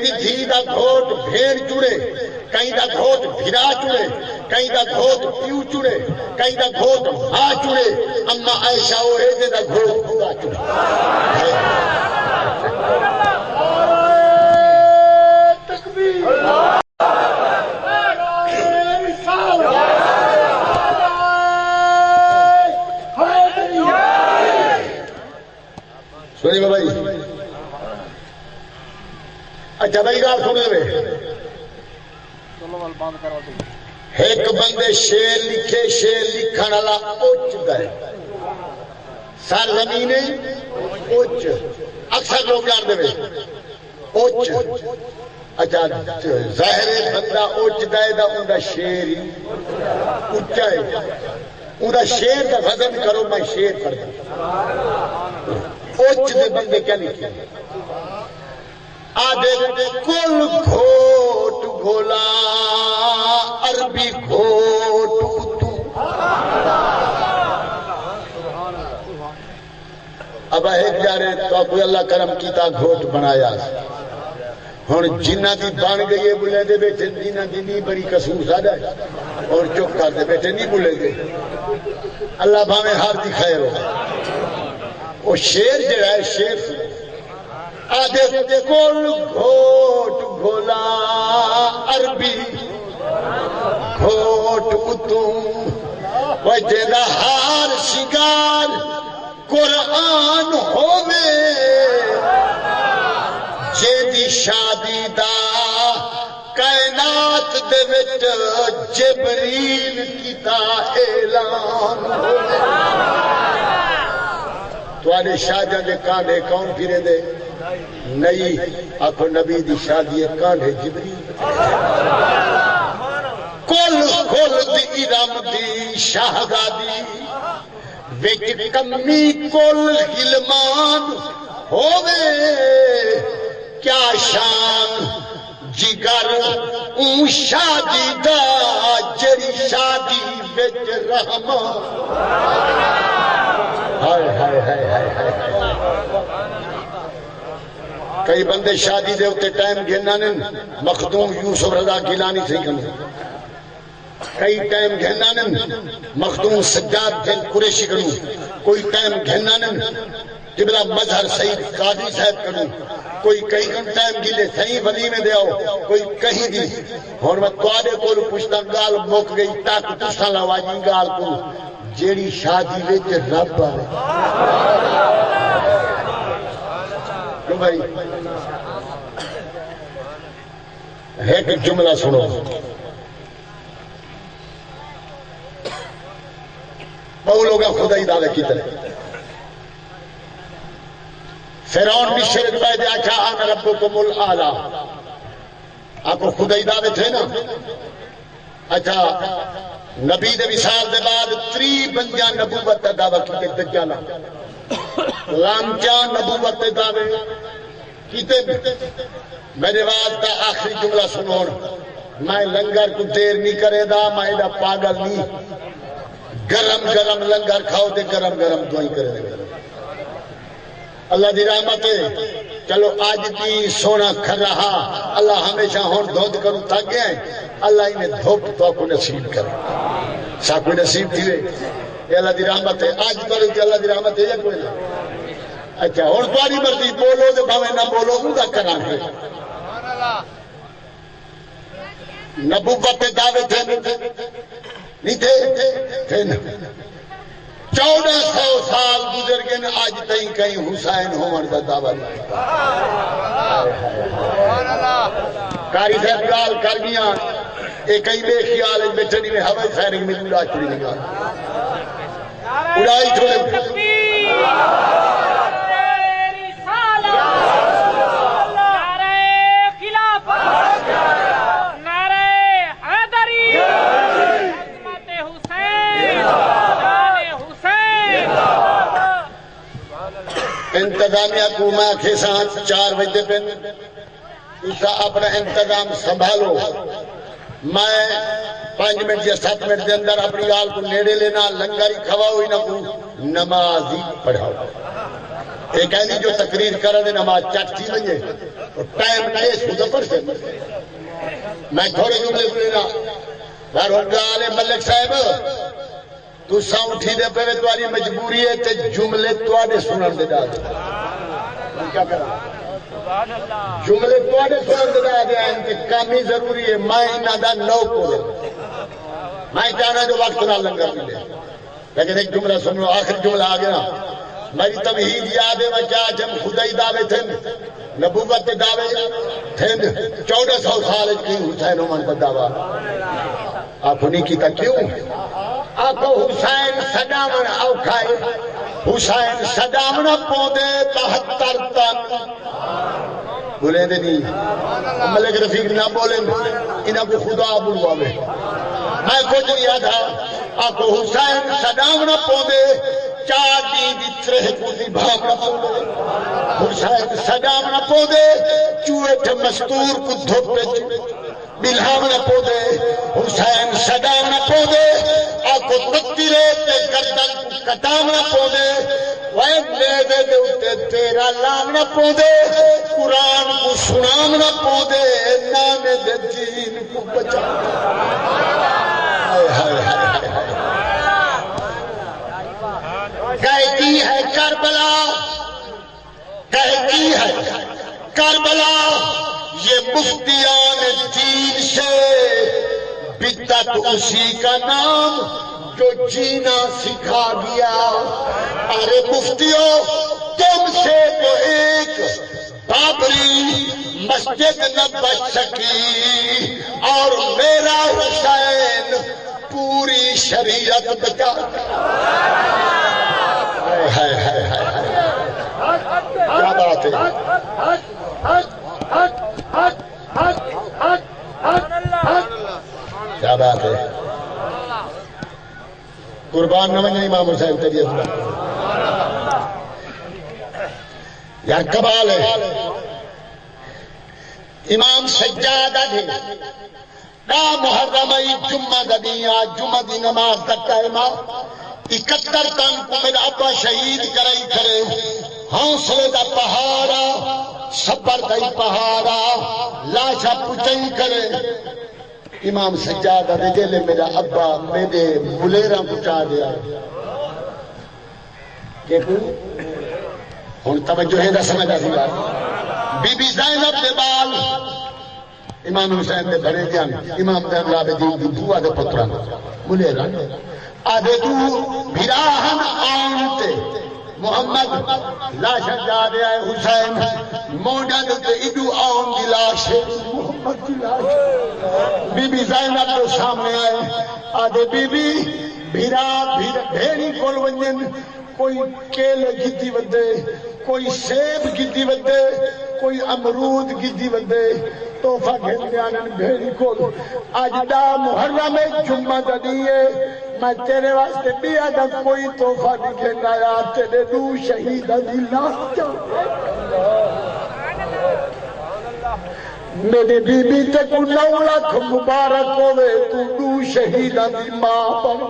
دی دھی دا گھوٹ بھیڑ چڑے، کہیں دا گھوٹ بھرا چڑے، کہیں دا گھوٹ پیو چڑے، کہیں دا گھوٹ ماں چڑے، اما عائشہ وہ ہے دا گھوٹ پورا چڑے۔ سنی بھائی، اچھا بھائی گال سنے میں ایک بندے شیر لکھے، شیر لکھن والا اوچ گئے سر زمین اوچ، اکثر لوگ جان دے اوچ۔ اچھا ظاہر بندہ اوچ دے دا اندہ شیر ہی اچھا ہے، اندہ شیر کا وزن کرو، میں شیر کر دوں۔ اوچ دے بندے کیا لکھے؟ آدھے کل گھوٹ گھولا عربی گھوٹ اتو۔ اب ایک جا رہے تو کوئی اللہ کرم کیتا گھوٹ بنایا، ہن جنہ دی بن گئی ہے بلے دے بیٹھے، جنہ دی نہیں بڑی قصور سادہ ہے اور چپ کر دے بیٹھے نہیں بلے دے، اللہ بھامیں ہار دی خیر ہو۔ وہ شیر جڑا ہے شیر سے آدھے کل گھوٹ گھولا عربی گھوٹ اتوں، وجہ دا ہار شگار قرآن ہووے، جیدی شادی دا کائنات دے وچ جبریل کیتا اعلان ہووے۔ تو آنے شاہ جانے کاندھے کون پھرے دے؟ نہیں، آکھو نبی دی شادی کاندھے جبریل۔ کل کل دی ارم دی شہزادی وچ کمی کل غلمان ہووے، کیا شان جگر اون شادی دا جری شادی وچ رحمان۔ ہائے ہائے ہائے ہائے ہائے، کئی بندے شادی دے ہوتے ٹائم گھننا نن، مخدوم یوسف رضا گیلانی سے کنے، کئی ٹائم گھننا نن مخدوم سجاد جن قریشی کنو، کوئی ٹائم گھننا نن قبلہ مظہر سعید قادری صاحب کنو، کوئی کئی ٹائم گلے صحیح ولی میں دے آؤ، کوئی کہیں دی۔ اور میں توارے کو پوچھتا گال موک گئی تاک تسا لواجی گال کو جیڑی شادی وچ رب آئے۔ کیوں بھائی؟ ایک جملہ سنو، بہو لوگا خدای دعوے کی طرح فرعون بھی شرک پیدے اچھا آنا ربکم الاعلیٰ، آپ کو خدای دعوے تھے نا۔ اچھا نبی دے وصال دے بعد 3 بندیاں نبوت کا دعویٰ کیتے، دجالہ لامچاں نبوت کے دعوے کیتے۔ میرے واسطہ آخری جملہ سنو، میں لنگر کو دیر نہیں کرے دا، میں دا پاگل نہیں، گرم گرم لنگر کھاؤ دے گرم گرم دعائیں کرے دے۔ اللہ دی رحمت ہے، چلو آج کی سونا کھر رہا، اللہ ہمیشہ ہون دھوند کرو تھک گئے، اللہ انہیں دھوپ تو کو نصیب کرے، ساکوئی نصیب تھی رہے۔ یہ اللہ دی رحمت ہے، آج کرو کہ اللہ دی رحمت ہے یا کوئی نہیں۔ اچھا اور تمہاری مرضی، بولو دے بھاوے نہ بولو اونگا کران ہے۔ نبوت دعوے تھے نہیں تھے نا، 1400 سال گزر گئے، آج تئیں کہیں حسین ہومر دا دعویٰ نہیں۔ کاری صاحب گال کر گیا، ایک کئی بے خیال بیٹھنی میں ہوائی فائرنگ میں اڑا چڑی نگاہ اڑائی چھوڑے۔ انتظامیہ کو میں کے ساتھ 4 بجے پہ اسا اپنا انتظام سنبھالو، میں 5 منٹ یا 7 منٹ کے اندر اپنی آل کو نیڑے لینا، لنگاری کھواؤ ہی نہ کو نمازی پڑھاؤ۔ ایک ایلی جو تقریر کر دے نماز چٹ تھی بنجے تو ٹائم نہیں سودا پر سے میں تھوڑے جملے بولنا بارگاہ ملک صاحب تو ساں اٹھی دے پہ تمہاری مجبوری ہے تے جملے تواڈے سنن دے ڈال کیا کرا جملے تواڈے سنن دے ڈال ہیں کہ کامی ضروری ہے میں انہاں دا نو کرو میں چاہنا جو وقت نہ لنگر ملے لیکن ایک جملہ سنو آخر جملہ آ گیا میری توحید یاد ہے میں کیا جب خدای دعوے تھے نبوت دعوے تھے 1400 سال کی حسین عمر کا دعویٰ آپ نہیں کیتا کیوں آپ حسین صدامن اوکھائے حسین صدامن پودے 72 تک بولیں دے نہیں ملک رفیق نہ بولیں انہاں کو خدا بلواوے میں کچھ نہیں آدھا آپ حسین صدامن پودے 4 دین دی ترہ پودی بھاگ نہ پودے حسین صدامن پودے چوئٹ مستور کو دھوپے بلہام نہ پودے حسین صدام نہ پودے آکو تکتیرے تے گردن کو کتام نہ پودے وائد لے دے دے اتے تیرا لام نہ پودے قرآن کو سنام نہ پودے نام دے دین کو بچا کہتی ہے کربلا کہتی ہے کربلا یہ مفتیان دین سے بدعت اسی کا نام جو جینا سکھا گیا ارے مفتیوں تم سے تو ایک بابری مسجد نہ بچ سکی اور میرا حسین پوری شریعت بچا کیا بات ہے کیا بات ہے قربان نہ بنے امام حسین طبیعت اللہ یا کمال ہے امام سجادہ دے نا محرمی جمعہ دنیا جمعہ دی نماز دا ٹائمہ 71 تن کو میرا ابا شہید کرائی کرے حوصلے دا پہاڑا صبر دا پہاڑا لاشا پچھائی کرے امام سجادہ دے جلے میرا ابا میرے ملیرہ پچھا دیا کہ ہون توجہ ہے دا سمجھا سی بات بی بی زینب دے بال امام حسین دے بھرے جان امام دے العابدین دی بوا دے پتران ملیرہ آدھے تو بھراہن آنتے محمد لاشا جا دے آئے حسین موڈا دے ایڈو آن دی لاش محمد دی لاش بی بی زینب تو سامنے آئے آدھے بی بی بھیڑی کول ونجن کوئی کیل گیتی ودے کوئی سیب گیتی ودے کوئی امرود گیتی ودے توفہ گھن دیانن بھیڑی کول آج دا محرم جمعہ دا دیئے میں تیرے واسطے بھی آدھا کوئی توفہ نہیں آیا تیرے دو شہید دی لاش جا میری بی بی تے کو 9 لاکھ مبارک ہوئے تو دو شہید دی ماں بن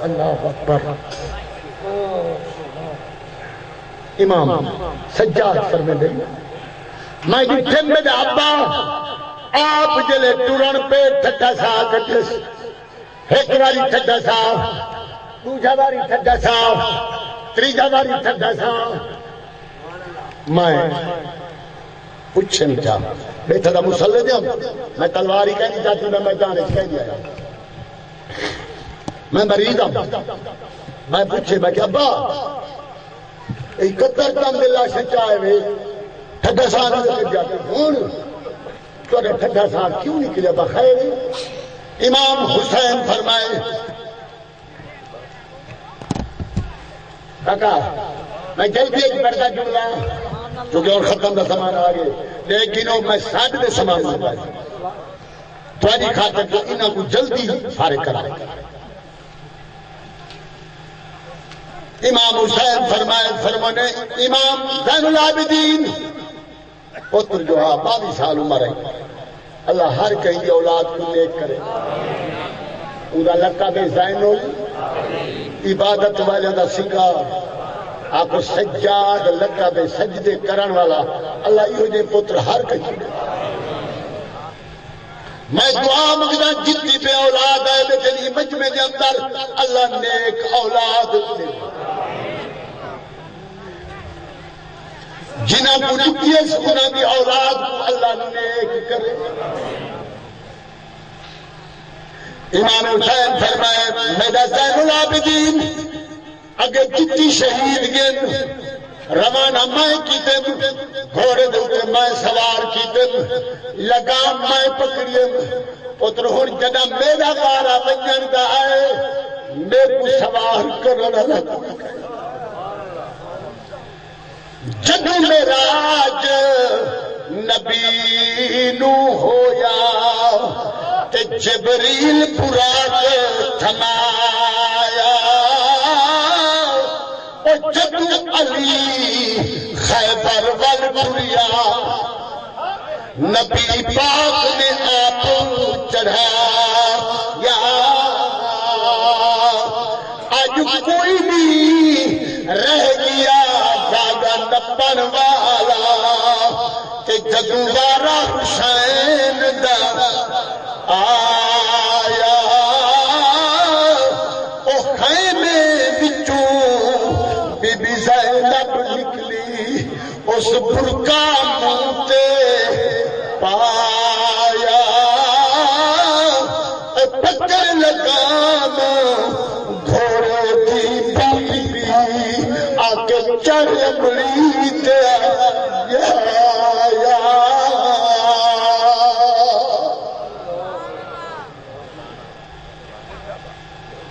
اللہ اکبر امام سجاد فرمے دے میں جتھے میرے ابا آپ جلے ٹورن پہ ٹھڈا سا کٹس ایک باری ٹھڈا سا دوجا باری ٹھڈا سا تریجا باری ٹھڈا سا میں پوچھے نہیں چاہ بیٹھا دا مسلح دیا میں تلواری کہنی چاہتی ہوں میں میدان کہہ دیا میں مریض ہوں میں پوچھے میں کہ ابا 71 کام دلہ سے چاہے ہوئے ٹھڈا سا نکل جاتے ہون تو اگر ٹھڈا سا کیوں نکلے بخیر امام حسین فرمائے کہا میں جلدی ایک بردہ جملہ چونکہ اور ختم دا سامان آگے لیکن میں ساتھ دے سامان مانگا تو آجی خاطر جو انہاں کو جلدی فارغ کرا امام حسین فرمانے امام زین العابدین پتر جو ہے 22 سال عمر ہے اللہ ہر کہیں دی اولاد کو نیک کرے پورا لقب زین عبادت والے دا سنگار آکو سجاد لگا بے سجدے کرن والا اللہ یہ جے پتر ہر کچھ میں دعا مگنا جتنی پہ اولاد ہے بے تیری مجمع دے اندر اللہ نیک اولاد دے جنہاں کو نکیے سکنا بھی اولاد کو اللہ نیک کرے امام حسین فرمائے میرا زین العابدین اگر جتی شہید گن روانہ میں کیتم گھوڑے دوتے میں سوار کیتم لگام میں پکڑیم پتر ہون جنا میرا غارہ بنجن دا آئے میرے کو سوار کرنا لگا جب میرا آج نبی نو ہویا تے جبریل پراک تھمایا اور جب علی خیبر والبریا نبی پاک نے آپ چڑھایا آج کوئی بھی رہ گیا زیادہ نپن والا کہ جدوارا حسین دا آیا او خیمے بچوں بی بی زینب نکلی اس برکا منتے پایا پکر لگام گھوڑے دی بی بی آکے چڑھ ملی دیا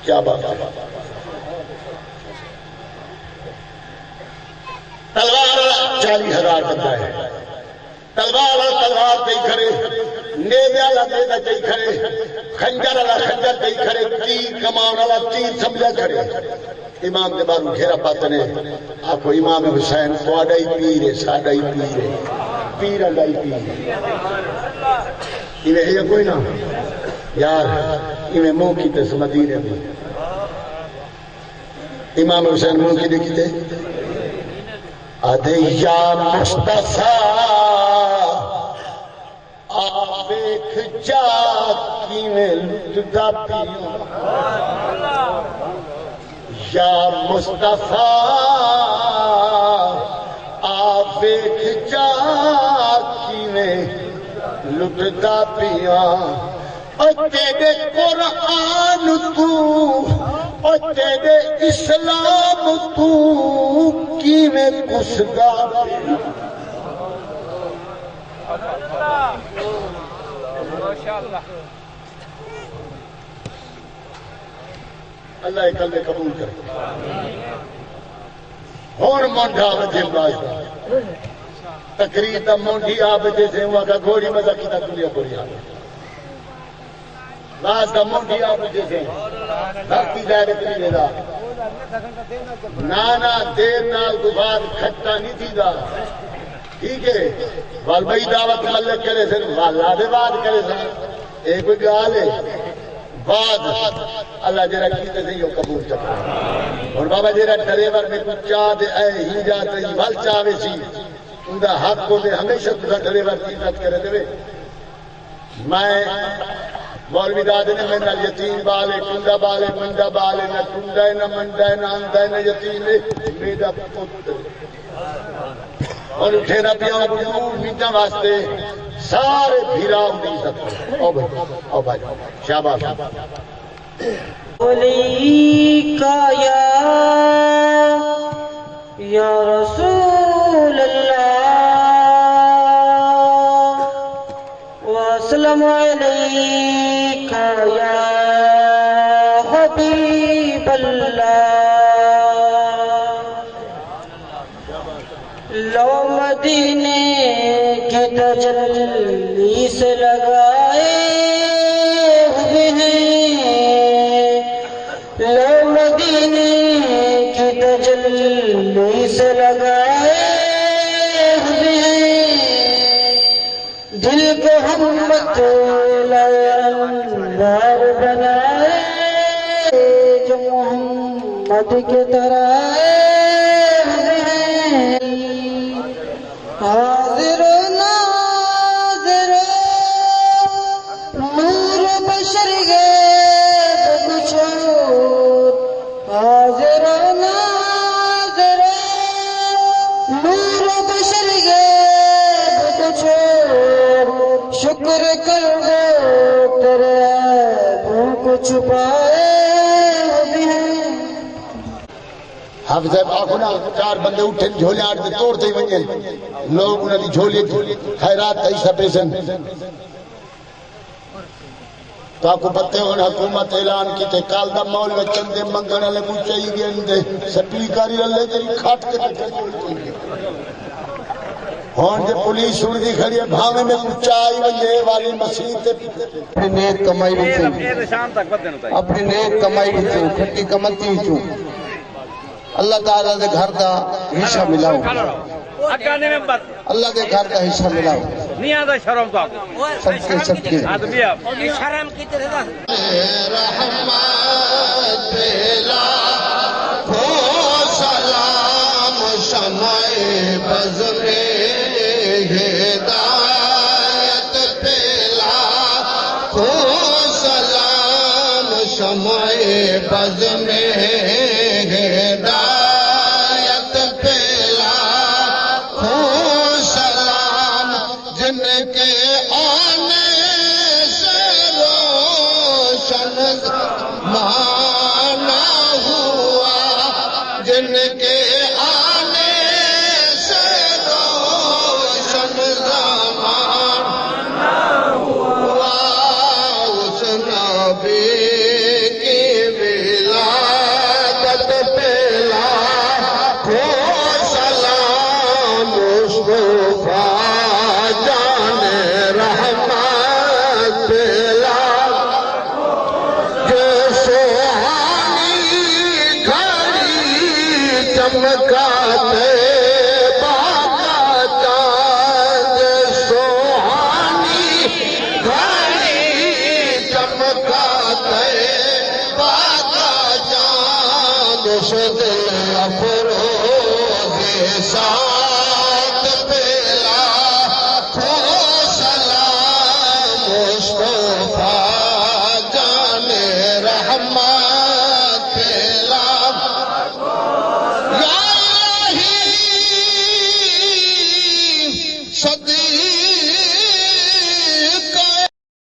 کیا بات ہے تلوار 40,000 بندہ ہے تلوار دے کھڑے نیزے والا نیزہ دے کھڑے خنجر والا خنجر دے کھڑے تیر کمان والا تیر سمجھا کھڑے امام کے بارو گھیرا پاتے نے آپ کو امام حسین سواڈا ہی پیر ہے ساڈا ہی پیر ہے پیر اللہ ہی پیر ہے انہیں ہے کوئی نہ یار انہیں منہ کی تے مدینے میں امام حسین منہ کی دیکھی تے آدھے یا مصطفیٰ آپ ایک جا کی میں لٹدا پیوں یا مصطفیٰ آپ ایک جا کی میں لٹدا پیاں اور تیرے قرآن تو اور تیرے اسلام تو کی میں کسدا اللہ کلمے قبول کرے اور مونڈا وجہ باز تقریر دا مونڈی آبجے سے ہوا کہ گھوڑی مزہ کی تا دنیا گھوڑی آبجے باز دا مونڈی آبجے سے دھرتی دائرت نہیں دے دا نانا دیر نال دوبار کھٹا نہیں تھی دا ٹھیک ہے والبئی دعوت ملک کرے سن والادے بات کرے سن ایک کوئی گال ہے بعد اللہ جرہ کیتے سے یہ قبول چکا اور بابا جرہ ڈریور میں کچھ چاہ دے اے ہی جاتے ہی بھل چاہوے سی اندہ حق کو دے ہمیشہ تُھا ڈریور کی عزت کرے دے میں مولوی دادے نے میں نہ یتیم بالے کنڈا بالے منڈا بالے نہ کنڈا نہ منڈا نہ اندہ نہ یتیم میرا پتر اور اٹھے نہ پیاں بجور میٹا واسطے سارے بھیراؤں دی عزت او بھائی شاباش علیکہ یا رسول اللہ واسلم علیکہ یا حبیب اللہ لو مدینے کی تجلی سے لگائے ہوئے ہیں لو مدینے کی تجلی سے لگائے ہوئے ہیں دل کو ہم انوار بنائے جو محمد کے طرح ستر کر دو تیرے عیبوں کو چھپائے بھی ہیں. حافظ صاحب آخو نا 4 بندے اٹھے جھولے آٹھ دے توڑتے ہی ونجے لوگ انہوں نے جھولے خیرات کا حصہ پیسن تو آپ کو پتے ہونے حکومت اعلان کی تے کال دا مول میں چندے منگنے لے کچھ چاہیے گئے اندے سپیکاری اللہ تیری کھٹ کے تے ہون دے پولیس سن دی کھڑی ہے بھاوے میں کچھ آئی ونجے والی مسیح تے اپنی نیک کمائی بھی اپنی نیک کمائی بھی کھٹی کمتی بھی اللہ تعالیٰ دے گھر دا حصہ ملاؤ اللہ دے گھر دا حصہ ملاؤ نہیں آدھا شرم تو آپ سب کے آدمی آپ شرم کی طرح رحمت بلا ہو سلام شمع بز میں ہدایت پلا ہو سلام شمع بز میں ہدایت پلا ہو سلام جن کے آنے سے روشن مانا ہوا جن کے آنے سے روشن زمانہ ہوا اس نبی کی ولادت پلا ہو سلام مصطفیٰ جان رحمت پلا جو سوہانی گھڑی چمکاتے باغا چاند سوہانی گھڑی چمکاتے باغا چاند اس دل افروز سا